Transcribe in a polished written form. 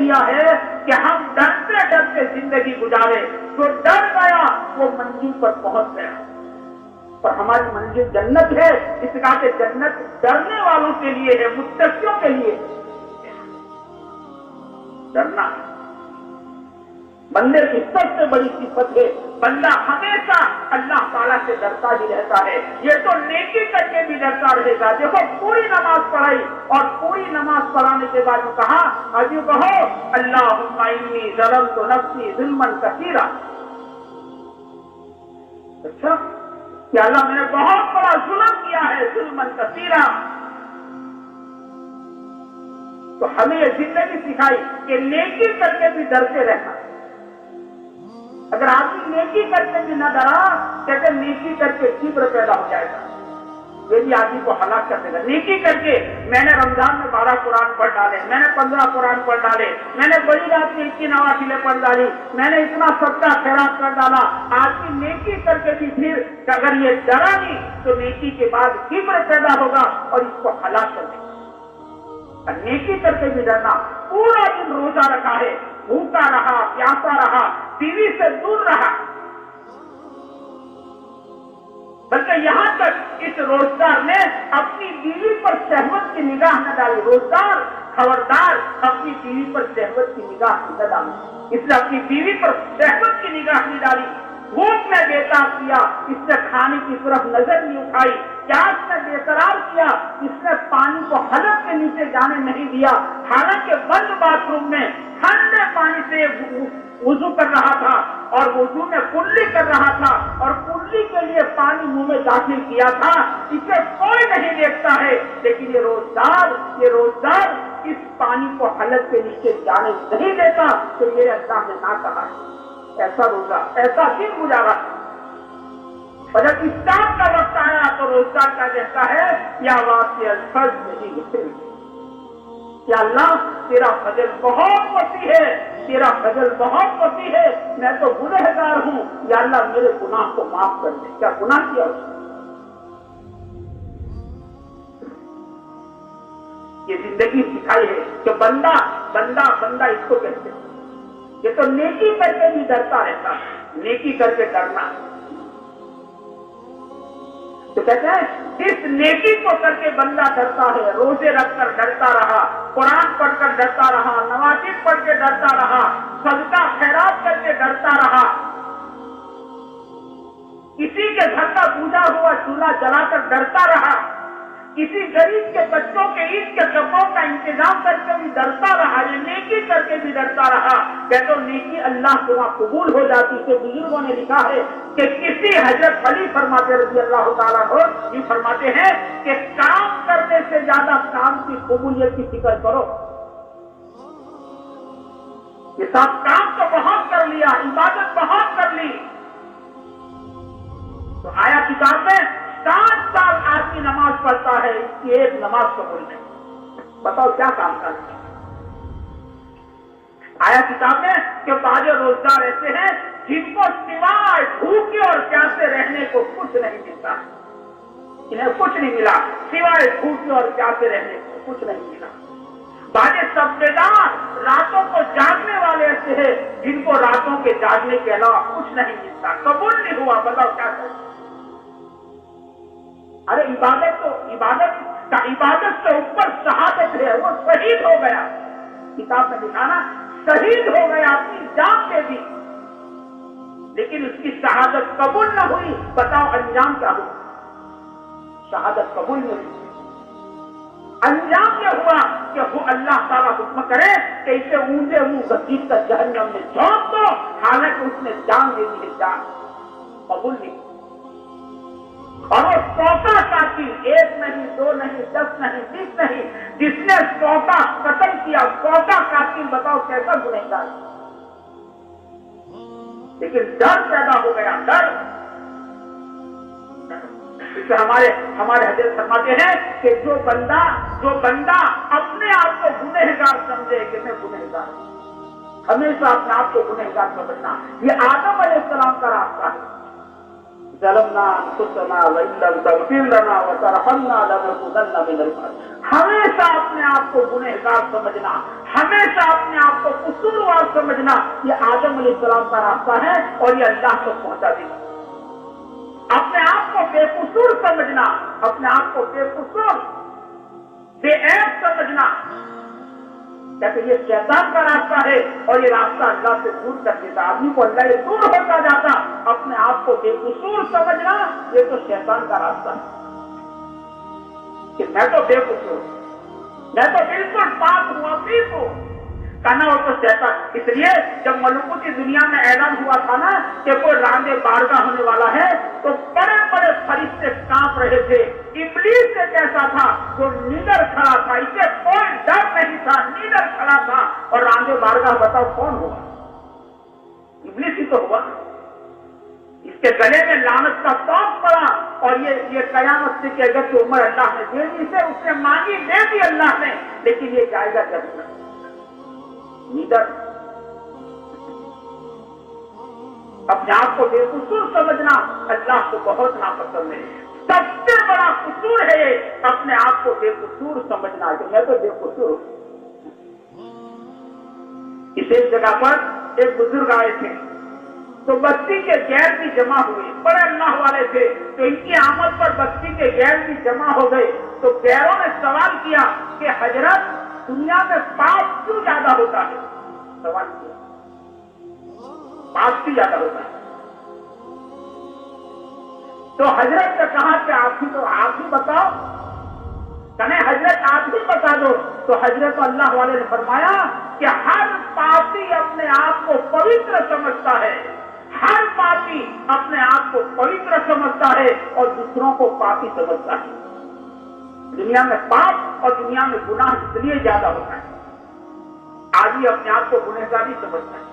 دیا ہے کہ ہم ڈرتے ڈرتے زندگی گزارے. جو ڈر گیا وہ منزل پر پہنچ گیا. اور ہماری منزل جنت ہے. اس کا کہ جنت ڈرنے والوں کے لیے ہے, متقیوں کے لیے. ڈرنا بندے کی سب سے بڑی صفت ہے. بندہ ہمیشہ اللہ تعالیٰ سے ڈرتا ہی رہتا ہے. یہ تو نیکی کر کے بھی ڈرتا رہے گا. دیکھو پوری نماز پڑھائی اور پوری نماز پڑھانے کے بعد کہا ابھی کہو اللہم انی ظلمت نفسی ظلما کثیرا. اچھا کہ اللہ میں نے بہت بڑا ظلم کیا ہے, ظلما کثیرا. تو ہمیں یہ زندگی سکھائی کہ نیکی کر کے بھی ڈرتے رہنا. اگر آدمی نیکی کر کے بھی نہ ڈرا کہتے نیکی کر کے کبر پیدا ہو جائے گا. یہ بھی آدمی کو ہلاک کر دے گا. نیکی کر کے میں نے رمضان میں 12 قرآن پڑھ ڈالے, میں نے 15 قرآن پڑھ ڈالے, میں نے بڑی رات میں 21 نوافلیں پڑھ ڈالی, میں نے اتنا صدقہ خیرات کر ڈالا. آدمی نیکی کر کے بھی پھر اگر یہ ڈرا نہیں تو نیکی کے بعد کبر پیدا ہوگا اور اس کو ہلاک کر دے گا. نیکی کر کے بھی ڈرنا. پورا دن روزہ رکھا ہے, بھوکا رہا, پیاسا رہا, بیوی سے دور رہا, بلکہ یہاں تک اس روزدار نے اپنی بیوی پر شہوت کی نگاہ نہ ڈالی. روزدار خبردار اپنی بیوی پر شہوت کی نگاہ نہ ڈالی. اس نے اپنی بیوی پر شہوت کی نگاہ نہیں ڈالی. بھوک میں بےتاب کیا, اس نے کھانے کی طرف نظر نہیں اٹھائی. پیاس میں بےقرار کیا, اس نے پانی کو حلق کے نیچے جانے نہیں دیا. حالانکہ بند باتھ روم میں ٹھنڈے پانی سے وضو کر رہا تھا اور وضو میں کلی کر رہا تھا اور کلی کے لیے پانی منہ میں داخل کیا تھا. اسے کوئی نہیں دیکھتا ہے, لیکن یہ روزدار اس پانی کو حلق کے نیچے جانے نہیں دیتا. تو میرے اللہ نے نہ کہا ہے. ایسا روزہ, ایسا دن گزارا. اور جب افطار کا وقت آیا تو روزدار کا کہتا ہے یا واسع الفضل نہیں, یا اللہ تیرا فضل بہت وسیع ہے, تیرا فضل بہت وسیع ہے, میں تو گنہگار ہوں, یا اللہ میرے گناہ کو معاف کر دے. کیا گناہ کیا اس نے؟ یہ زندگی سکھائی ہے کہ بندہ اس کو کہتے ہیں. یہ تو نیکی کر کے بھی ڈرتا رہتا ہے, نیکی کر کے ڈرنا. تو کہتے ہیں اس نیکی کو کر کے بندہ ڈرتا ہے. روزے رکھ کر ڈرتا رہا, قرآن پڑھ کر ڈرتا رہا, نوافل پڑھ کے ڈرتا رہا, صدقہ خیرات کر کے ڈرتا رہا, کسی کے گھر کا بوجھا ہوا چولہا جلا کر ڈرتا رہا, کسی غریب کے بچوں کے عید کے کپڑوں کا انتظام کر کے بھی ڈرتا رہا, یہ نیکی کر کے بھی ڈرتا رہا. کہتے ہو نیکی اللہ کے وہاں قبول ہو جاتی ہے. بزرگوں نے لکھا ہے کہ کسی حضرت علی فرماتے رضی اللہ تعالیٰ عنہ یہ فرماتے ہیں کہ کام کرنے سے زیادہ کام کی قبولیت کی فکر کرو. یہ سب کام تو بہت کر لیا, عبادت بہت کر لی, تو آیا کتاب میں 7 سال آدمی نماز پڑھتا ہے, اس کی ایک نماز قبول نہیں. بتاؤ کیا کام کرتے ہیں. آیا کتاب میں کہ بعض روزگار ایسے ہیں جن کو سوائے بھوکے اور پیاسے رہنے کو کچھ نہیں ملتا. انہیں کچھ نہیں ملا سوائے بھوکے اور پیاسے رہنے کو کچھ نہیں ملا. بعض سبزیدار راتوں کو جاگنے والے ایسے ہیں جن کو راتوں کے جاگنے کے علاوہ کچھ نہیں ملتا. قبول نہیں ہوا. بتاؤ کیا کریں. ارے عبادت سے اوپر شہادت ہے. وہ شہید ہو گیا. کتاب میں دکھانا شہید ہو گیا, اپنی جان دے دی, لیکن اس کی شہادت قبول نہ ہوئی. بتاؤ انجام کیا ہوا. شہادت قبول نہیں ہوئی. انجام یہ ہوا کہ وہ اللہ تعالیٰ حکم کرے کہ اسے اونچے منہ گھسیٹ کر جہنم میں جھونک دو, حالانکہ اس نے جان دے دی ہے. جان قبول نہیں. اور وہ 100 قاتل, 1 نہیں 2 نہیں 10 نہیں 20 نہیں, جس نے 100 قتل کیا, 100 قاتل, بتاؤ کیسا گنہگار. لیکن ڈر پیدا ہو گیا, ڈر. اس سے ہمارے حضرت فرماتے ہیں کہ جو بندہ اپنے آپ کو گنہگار سمجھے کہ میں گنہگار ہوں, ہمیشہ اپنے آپ کو گنہگار سمجھنا, یہ آدم علیہ السلام کا راستہ ہے. ظلمنا انفسنا وان لم تغفر لنا وترحمنا لنكونن من الخاسرین. ہمیشہ اپنے آپ کو گنہگار سمجھنا، ہمیشہ اپنے آپ کو قصوروار سمجھنا، یہ آدم علیہ السلام کا راستہ ہے اور یہ اللہ کو پہنچا دے گا. اپنے آپ کو بے قصور سمجھنا، اپنے آپ کو بے قصور بے عیب سمجھنا، کہتے یہ شیطان کا راستہ ہے اور یہ راستہ اللہ سے دور کر دیتا. آدمی کو اللہ سے دور ہوتا جاتا. اپنے آپ کو بے قصور سمجھنا یہ تو شیطان کا راستہ ہے کہ میں تو بے قصور، میں تو بالکل پاک ہوا ٹھیک ہوں. کہنا ہو تو شیطان. اس لیے جب ملکوتی دنیا میں اعلان ہوا تھا نا کہ کوئی راندے بارگاہ ہونے والا ہے تو بڑے بڑے فرشتے کانپ رہے تھے. ابلیس ایک ایسا تھا جو نیڈر کھڑا تھا، اسے کوئی ڈر نہیں تھا، نیڈر کھڑا تھا. اور راندے بارگاہ بتاؤ کون ہوا؟ ابلیس ہی تو ہوا. اس کے گلے میں لعنت کا توق پڑا اور یہ قیامت سے کہ اگر کہ عمر اللہ نے دے دی اسے، اس نے مانگی دے دی اللہ نے، لیکن یہ جائے گا جب نیڈر. اپنے آپ کو بے قصور سمجھنا اللہ کو بہت ناپسند ہے. سب سے بڑا قصور ہے اپنے آپ کو بے قصور سمجھنا کہ میں تو بے قصور ہوں. اس ایک جگہ پر ایک بزرگ آئے تھے تو بستی کے غیر بھی جمع ہوئے. بڑے اللہ والے تھے تو ان کی آمد پر بستی کے غیر بھی جمع ہو گئے. تو غیروں نے سوال کیا کہ حضرت دنیا میں پاپ کیوں زیادہ ہوتا ہے؟ سوال کیا پاپ کیوں زیادہ ہوتا ہے؟ تو حضرت نے کہا کہ آپ ہی بتاؤ. کہنے حضرت آپ ہی بتا دو. تو حضرت اللہ والے نے فرمایا کہ ہر پاپی اپنے آپ کو پوتر سمجھتا ہے، ہر پاپی اپنے آپ کو پوتر سمجھتا ہے اور دوسروں کو پاپی سمجھتا ہے. دنیا میں پاپ اور دنیا میں گناہ اس لیے زیادہ ہوتا ہے. آدمی اپنے آپ کو گنہگار نہیں سمجھتا ہے.